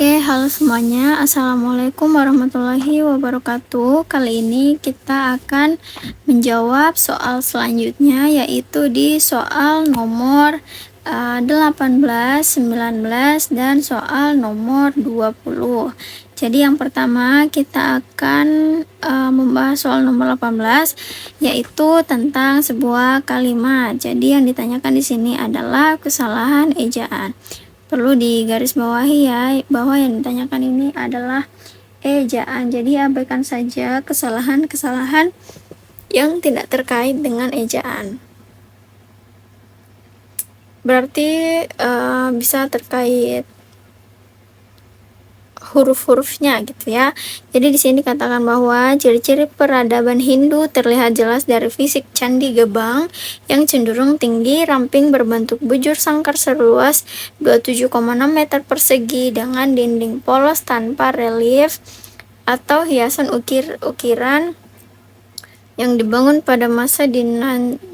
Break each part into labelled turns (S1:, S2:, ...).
S1: Oke, halo semuanya. Assalamualaikum warahmatullahi wabarakatuh. Kali ini kita akan menjawab soal selanjutnya, yaitu di soal nomor 18, 19, dan soal nomor 20. Jadi yang pertama kita akan membahas soal nomor 18, yaitu tentang sebuah kalimat. Jadi yang ditanyakan di sini adalah kesalahan ejaan. Perlu digarisbawahi ya, bahwa yang ditanyakan ini adalah ejaan. Jadi abaikan saja kesalahan-kesalahan yang tidak terkait dengan ejaan. Berarti bisa terkait huruf-hurufnya gitu ya. Jadi di sini dikatakan bahwa ciri-ciri peradaban Hindu terlihat jelas dari fisik Candi Gebang yang cenderung tinggi, ramping, berbentuk bujur sangkar seluas 27,6 meter persegi dengan dinding polos tanpa relief atau hiasan ukir-ukiran yang dibangun pada masa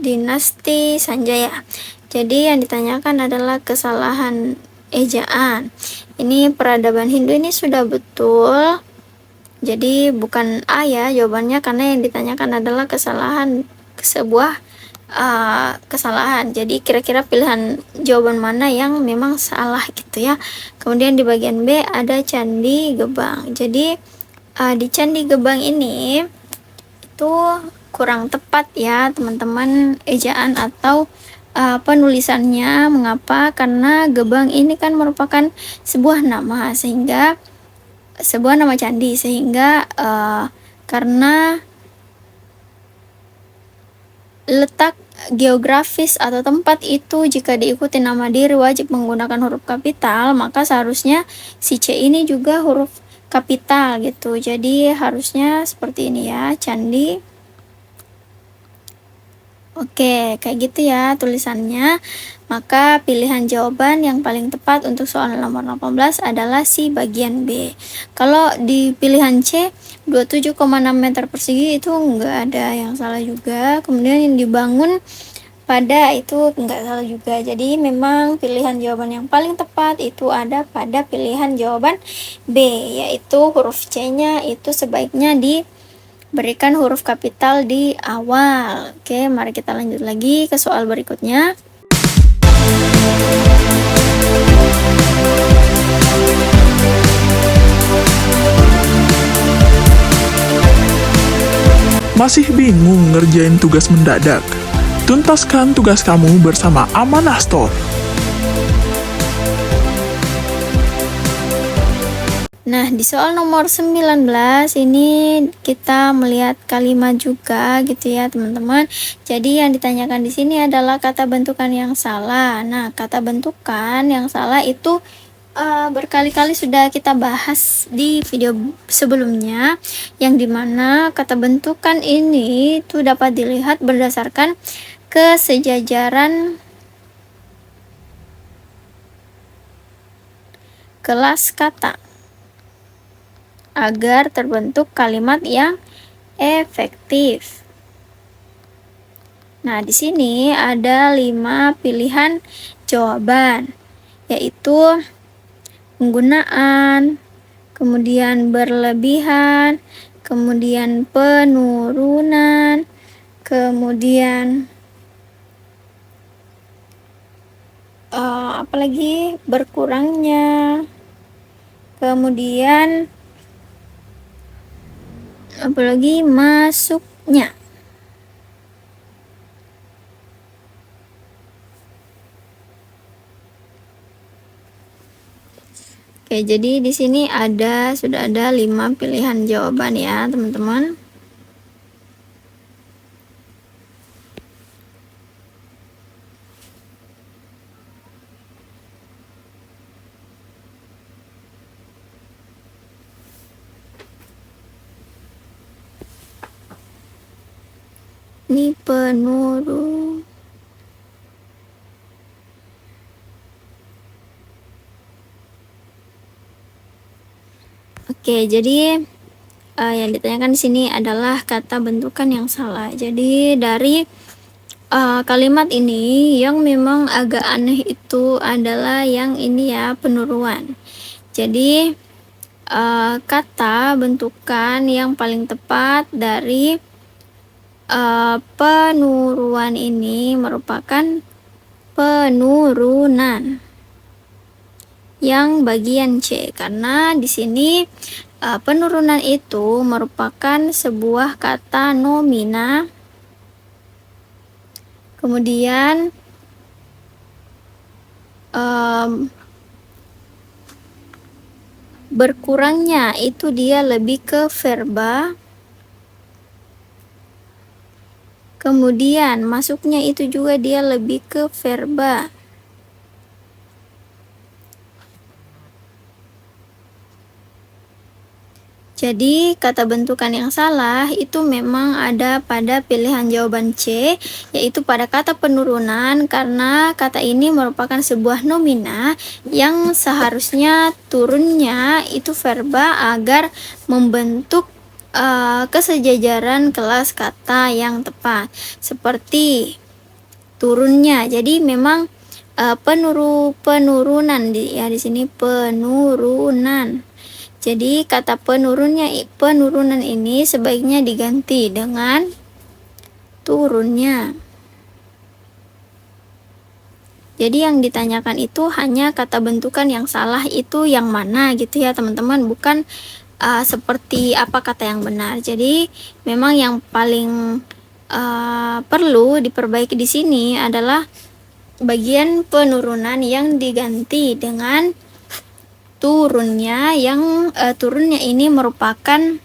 S1: dinasti Sanjaya. Jadi yang ditanyakan adalah kesalahan ejaan. Ini peradaban Hindu ini sudah betul, jadi bukan A ya jawabannya, karena yang ditanyakan adalah kesalahan, sebuah kesalahan. Jadi kira-kira pilihan jawaban mana yang memang salah gitu ya. Kemudian di bagian B ada Candi Gebang. Jadi di Candi Gebang ini itu kurang tepat ya teman-teman ejaan atau penulisannya. Mengapa? Karena Gebang ini kan merupakan sebuah nama, sehingga sebuah nama candi, sehingga karena letak geografis atau tempat itu jika diikuti nama diri wajib menggunakan huruf kapital, maka seharusnya si C ini juga huruf kapital gitu. Jadi harusnya seperti ini ya, candi. Oke, kayak gitu ya tulisannya. Maka pilihan jawaban yang paling tepat untuk soal nomor 18 adalah si bagian B. Kalau di pilihan C 27,6 meter persegi itu enggak ada yang salah juga. Kemudian yang dibangun pada itu enggak salah juga. Jadi memang pilihan jawaban yang paling tepat itu ada pada pilihan jawaban B, yaitu huruf C-nya itu sebaiknya berikan huruf kapital di awal. Oke, mari kita lanjut lagi ke soal berikutnya.
S2: Masih bingung ngerjain tugas mendadak? Tuntaskan tugas kamu bersama Amanah Store.
S1: Nah, di soal nomor 19 ini kita melihat kalimat juga gitu ya, teman-teman. Jadi yang ditanyakan di sini adalah kata bentukan yang salah. Nah, kata bentukan yang salah itu berkali-kali sudah kita bahas di video sebelumnya, yang dimana kata bentukan ini itu dapat dilihat berdasarkan kesejajaran kelas kata agar terbentuk kalimat yang efektif. Nah, di sini ada 5 pilihan jawaban, yaitu penggunaan, kemudian berlebihan, kemudian penurunan, kemudian apalagi berkurangnya, kemudian apalagi masuknya. Oke, jadi di sini sudah ada 5 pilihan jawaban ya, teman-teman. Ini penurun. Oke, jadi yang ditanyakan di sini adalah kata bentukan yang salah. Jadi dari kalimat ini yang memang agak aneh itu adalah yang ini ya, penurunan. Jadi kata bentukan yang paling tepat dari penurunan ini merupakan penurunan yang bagian C, karena di sini penurunan itu merupakan sebuah kata nomina, kemudian berkurangnya itu dia lebih ke verba, kemudian masuknya itu juga dia lebih ke verba. Jadi kata bentukan yang salah itu memang ada pada pilihan jawaban C, yaitu pada kata penurunan, karena kata ini merupakan sebuah nomina yang seharusnya turunnya itu verba agar membentuk kesejajaran kelas kata yang tepat, seperti turunnya. Jadi memang penurunan ya di sini penurunan. Jadi kata penurunan ini sebaiknya diganti dengan turunnya. Jadi yang ditanyakan itu hanya kata bentukan yang salah itu yang mana gitu ya teman-teman, bukan seperti apa kata yang benar. Jadi memang yang paling perlu diperbaiki di sini adalah bagian penurunan yang diganti dengan turunnya, yang turunnya ini merupakan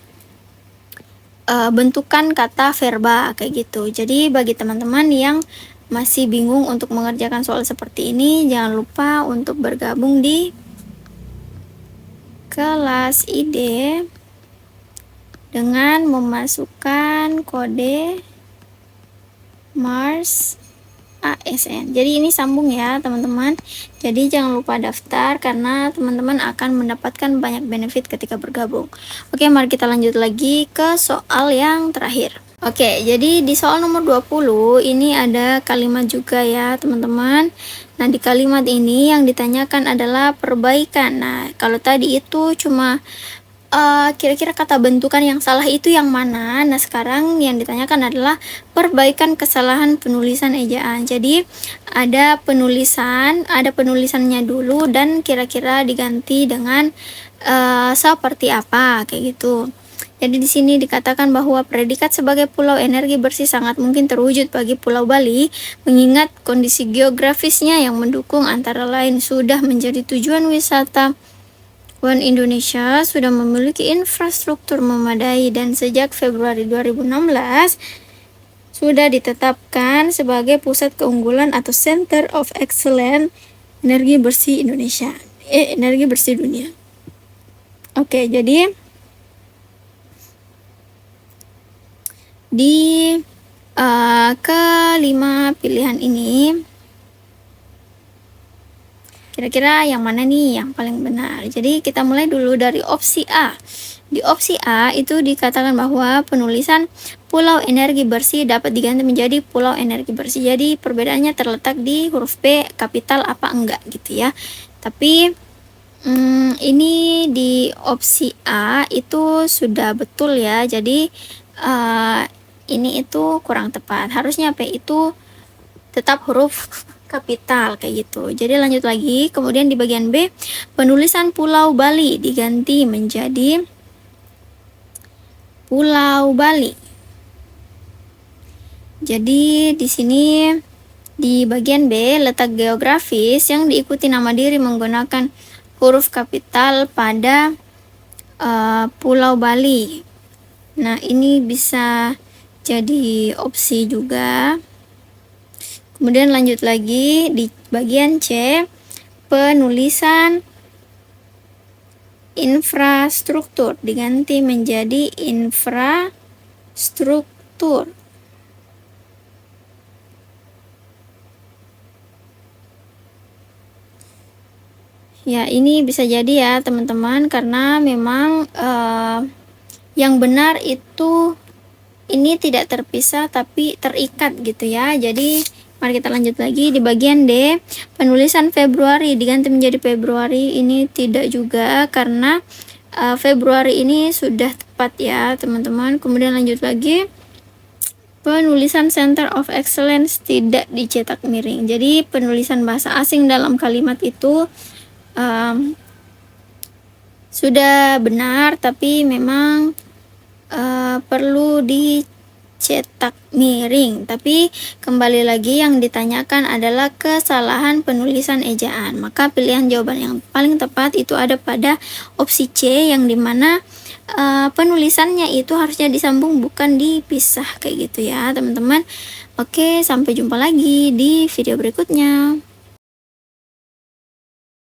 S1: bentukan kata verba kayak gitu. Jadi bagi teman-teman yang masih bingung untuk mengerjakan soal seperti ini, jangan lupa untuk bergabung di kelas ID dengan memasukkan kode Mars ASN. Jadi ini sambung ya teman-teman. Jadi jangan lupa daftar karena teman-teman akan mendapatkan banyak benefit ketika bergabung. Oke, mari kita lanjut lagi ke soal yang terakhir. Oke, jadi di soal nomor 20 ini ada kalimat juga ya teman-teman. Nah, di kalimat ini yang ditanyakan adalah perbaikan. Nah, kalau tadi itu cuma kira-kira kata bentukan yang salah itu yang mana? Nah, sekarang yang ditanyakan adalah perbaikan kesalahan penulisan ejaan. Jadi ada penulisannya dulu dan kira-kira diganti dengan seperti apa kayak gitu. Jadi di sini dikatakan bahwa predikat sebagai pulau energi bersih sangat mungkin terwujud bagi Pulau Bali, mengingat kondisi geografisnya yang mendukung, antara lain sudah menjadi tujuan wisata. Indonesia sudah memiliki infrastruktur memadai dan sejak Februari 2016 sudah ditetapkan sebagai pusat keunggulan atau Center of Excellence energi bersih Indonesia, energi bersih dunia. Oke, jadi di kelima pilihan ini kira-kira yang mana nih yang paling benar? Jadi kita mulai dulu dari opsi A. Di opsi A itu dikatakan bahwa penulisan pulau energi bersih dapat diganti menjadi pulau energi bersih. Jadi perbedaannya terletak di huruf P kapital apa enggak gitu ya. Tapi ini di opsi A itu sudah betul ya. Jadi ini itu kurang tepat. Harusnya P itu tetap huruf kapital kayak gitu. Jadi lanjut lagi, kemudian di bagian B, penulisan Pulau Bali diganti menjadi Pulau Bali. Jadi di sini di bagian B, letak geografis yang diikuti nama diri menggunakan huruf kapital pada Pulau Bali. Nah, ini bisa jadi opsi juga. Kemudian lanjut lagi di bagian C, penulisan infrastruktur diganti menjadi infrastruktur. Ya, ini bisa jadi ya teman-teman, karena memang yang benar itu ini tidak terpisah tapi terikat gitu ya. Jadi mari kita lanjut lagi di bagian D, penulisan Februari diganti menjadi Februari. Ini tidak juga, karena Februari ini sudah tepat ya teman-teman. Kemudian lanjut lagi, penulisan Center of Excellence tidak dicetak miring. Jadi penulisan bahasa asing dalam kalimat itu sudah benar, tapi memang perlu dicetak miring. Tapi kembali lagi yang ditanyakan adalah kesalahan penulisan ejaan. Maka pilihan jawaban yang paling tepat itu ada pada opsi C, yang dimana penulisannya itu harusnya disambung bukan dipisah kayak gitu ya teman-teman. Oke, sampai jumpa lagi di video berikutnya.